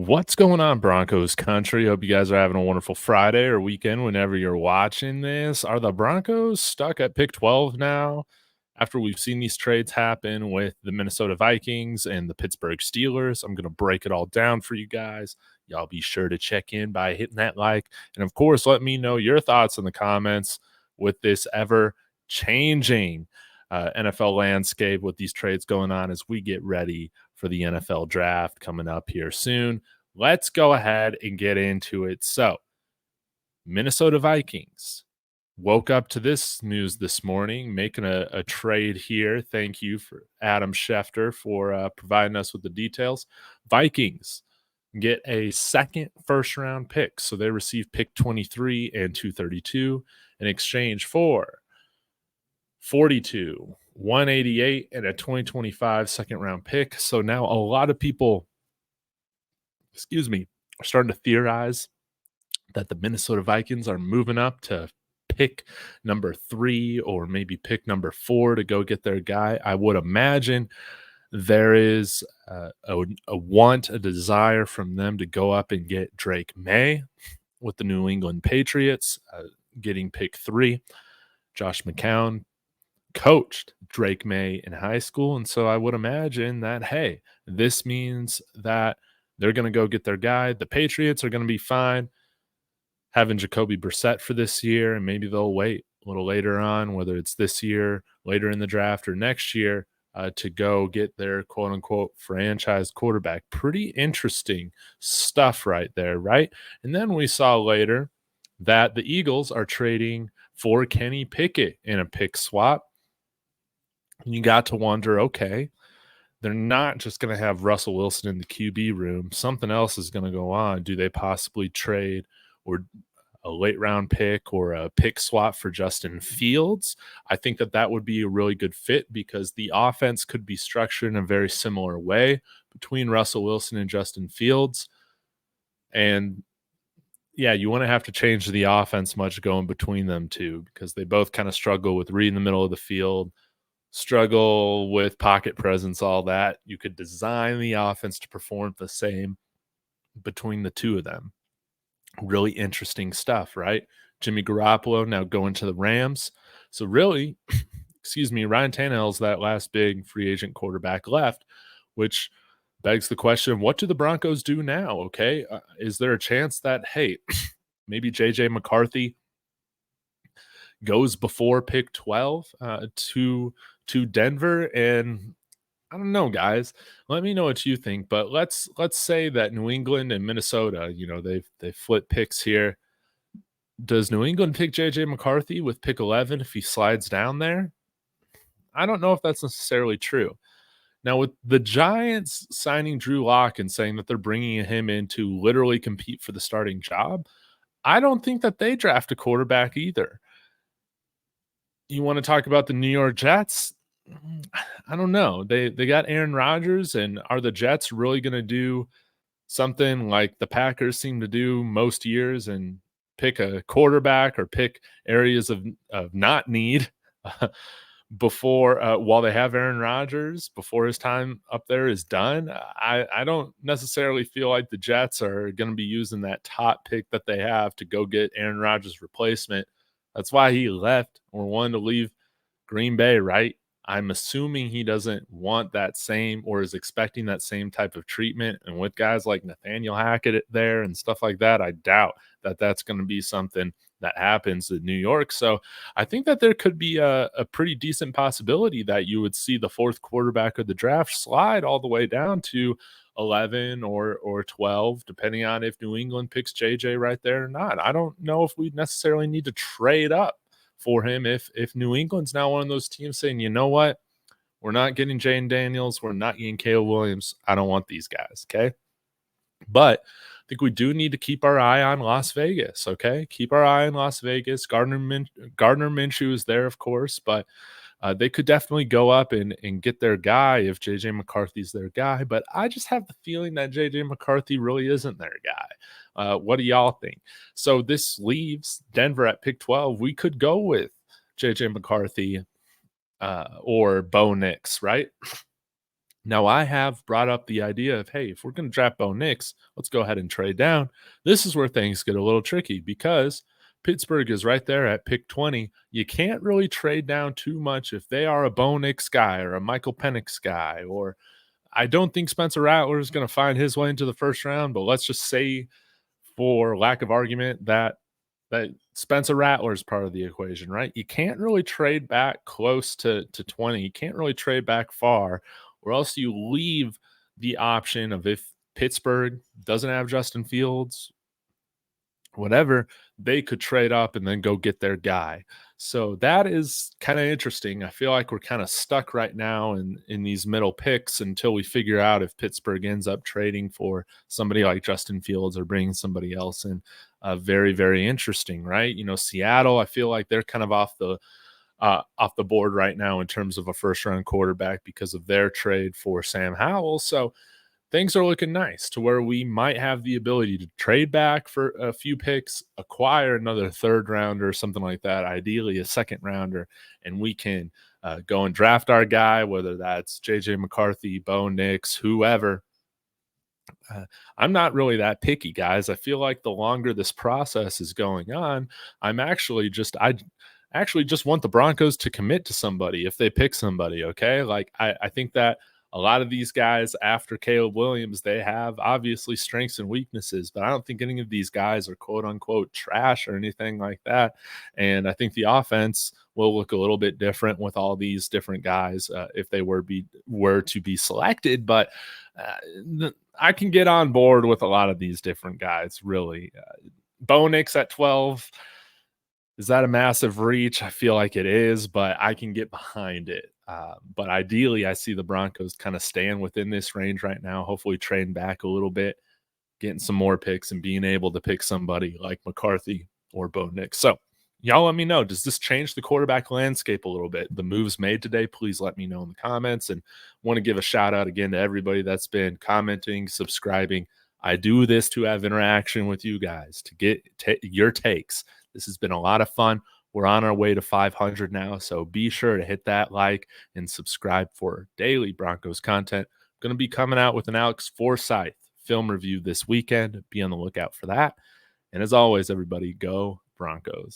What's going on, Broncos country? Hope you guys are having a wonderful Friday or weekend whenever you're watching this. Are the Broncos stuck at pick 12 now after we've seen these trades happen with the Minnesota Vikings and the Pittsburgh Steelers? I'm going to break it all down for you guys. Y'all be sure to check in by hitting that like. And of course, let me know your thoughts in the comments with this ever changing NFL landscape with these trades going on as we get ready for the NFL draft coming up here soon. Let's go ahead and get into it. So, Minnesota Vikings woke up to this news this morning, making a trade here. Thank you for Adam Schefter for providing us with the details. Vikings get a second first-round pick. So they receive pick 23 and 232 in exchange for 42, 188, and a 2025 second-round pick. So now a lot of people are starting to theorize that the Minnesota Vikings are moving up to pick number 3 or maybe pick number 4 to go get their guy. I would imagine there is a desire from them to go up and get Drake Maye with the New England Patriots, getting pick 3. Josh McCown coached Drake Maye in high school, and so I would imagine that, hey, this means that they're going to go get their guy. The Patriots are going to be fine having Jacoby Brissett for this year, and maybe they'll wait a little later on, whether it's this year, later in the draft, or next year, to go get their quote-unquote franchise quarterback. Pretty interesting stuff right there, right? And then we saw later that the Eagles are trading for Kenny Pickett in a pick swap. And you got to wonder, okay, they're not just going to have Russell Wilson in the QB room. Something else is going to go on. Do they possibly trade or a late round pick or a pick swap for Justin Fields? I think that would be a really good fit because the offense could be structured in a very similar way between Russell Wilson and Justin Fields. And yeah, you want to have to change the offense much going between them two because they both kind of struggle with reading the middle of the field, struggle with pocket presence, all that. You could design the offense to perform the same between the two of them. Really interesting stuff, right? Jimmy Garoppolo now going to the Rams. So really, Ryan Tannehill's that last big free agent quarterback left, which begs the question, what do the Broncos do now? Okay. Is there a chance that, hey, maybe JJ McCarthy goes before pick 12 to Denver? And I don't know, guys. Let me know what you think. But let's say that New England and Minnesota, they flip picks here. Does New England pick JJ McCarthy with pick 11 if he slides down there? I don't know if that's necessarily true. Now, with the Giants signing Drew Lock and saying that they're bringing him in to literally compete for the starting job, I don't think that they draft a quarterback either. You want to talk about the New York Jets? I don't know. They got Aaron Rodgers, and are the Jets really going to do something like the Packers seem to do most years and pick a quarterback or pick areas of not need before while they have Aaron Rodgers before his time up there is done? I don't necessarily feel like the Jets are going to be using that top pick that they have to go get Aaron Rodgers' replacement. That's why he left or wanted to leave Green Bay, right? I'm assuming he doesn't want that same or is expecting that same type of treatment. And with guys like Nathaniel Hackett there and stuff like that, I doubt that that's going to be something that happens in New York. So I think that there could be a pretty decent possibility that you would see the fourth quarterback of the draft slide all the way down to 11 or 12, depending on if New England picks JJ right there or not. I don't know if we necessarily need to trade up for him if New England's now one of those teams saying, you know what, we're not getting Jane Daniels, we're not getting Caleb Williams, I don't want these guys, okay? But I think we do need to keep our eye on Las Vegas, okay? Keep our eye on Las Vegas. Gardner Minshew is there, of course, but they could definitely go up and get their guy if J.J. McCarthy's their guy. But I just have the feeling that J.J. McCarthy really isn't their guy. What do y'all think? So this leaves Denver at pick 12. We could go with J.J. McCarthy or Bo Nix, right? Now, I have brought up the idea of, hey, if we're going to draft Bo Nix, let's go ahead and trade down. This is where things get a little tricky because Pittsburgh is right there at pick 20. You can't really trade down too much if they are a Bo Nix guy or a Michael Penix guy. Or I don't think Spencer Rattler is going to find his way into the first round, but let's just say, for lack of argument, that Spencer Rattler is part of the equation, right? You can't really trade back close to 20. You can't really trade back far, or else you leave the option of, if Pittsburgh doesn't have Justin Fields, whatever, they could trade up and then go get their guy. So that is kind of interesting. I feel like we're kind of stuck right now in these middle picks until we figure out if Pittsburgh ends up trading for somebody like Justin Fields or bringing somebody else in. Very, very interesting, right? Seattle, I feel like they're kind of off the board right now in terms of a first round quarterback because of their trade for Sam Howell. So things are looking nice to where we might have the ability to trade back for a few picks, acquire another third rounder, something like that, ideally a second rounder, and we can go and draft our guy, whether that's JJ McCarthy, Bo Nix, whoever. I'm not really that picky, guys. I feel like the longer this process is going on, I actually just want the Broncos to commit to somebody if they pick somebody. Okay. Like I think that a lot of these guys after Caleb Williams, they have obviously strengths and weaknesses, but I don't think any of these guys are quote unquote trash or anything like that. And I think the offense will look a little bit different with all these different guys if they were to be selected. But I can get on board with a lot of these different guys, really. Bo Nix at 12, is that a massive reach? I feel like it is, but I can get behind it. But ideally, I see the Broncos kind of staying within this range right now, hopefully trading back a little bit, getting some more picks, and being able to pick somebody like McCarthy or Bo Nix. So, y'all let me know. Does this change the quarterback landscape a little bit? The moves made today, please let me know in the comments. And want to give a shout out again to everybody that's been commenting, subscribing. I do this to have interaction with you guys, to get your takes. This has been a lot of fun. We're on our way to 500 now, so be sure to hit that like and subscribe for daily Broncos content. Going to be coming out with an Alex Forsyth film review this weekend. Be on the lookout for that. And as always, everybody, go Broncos.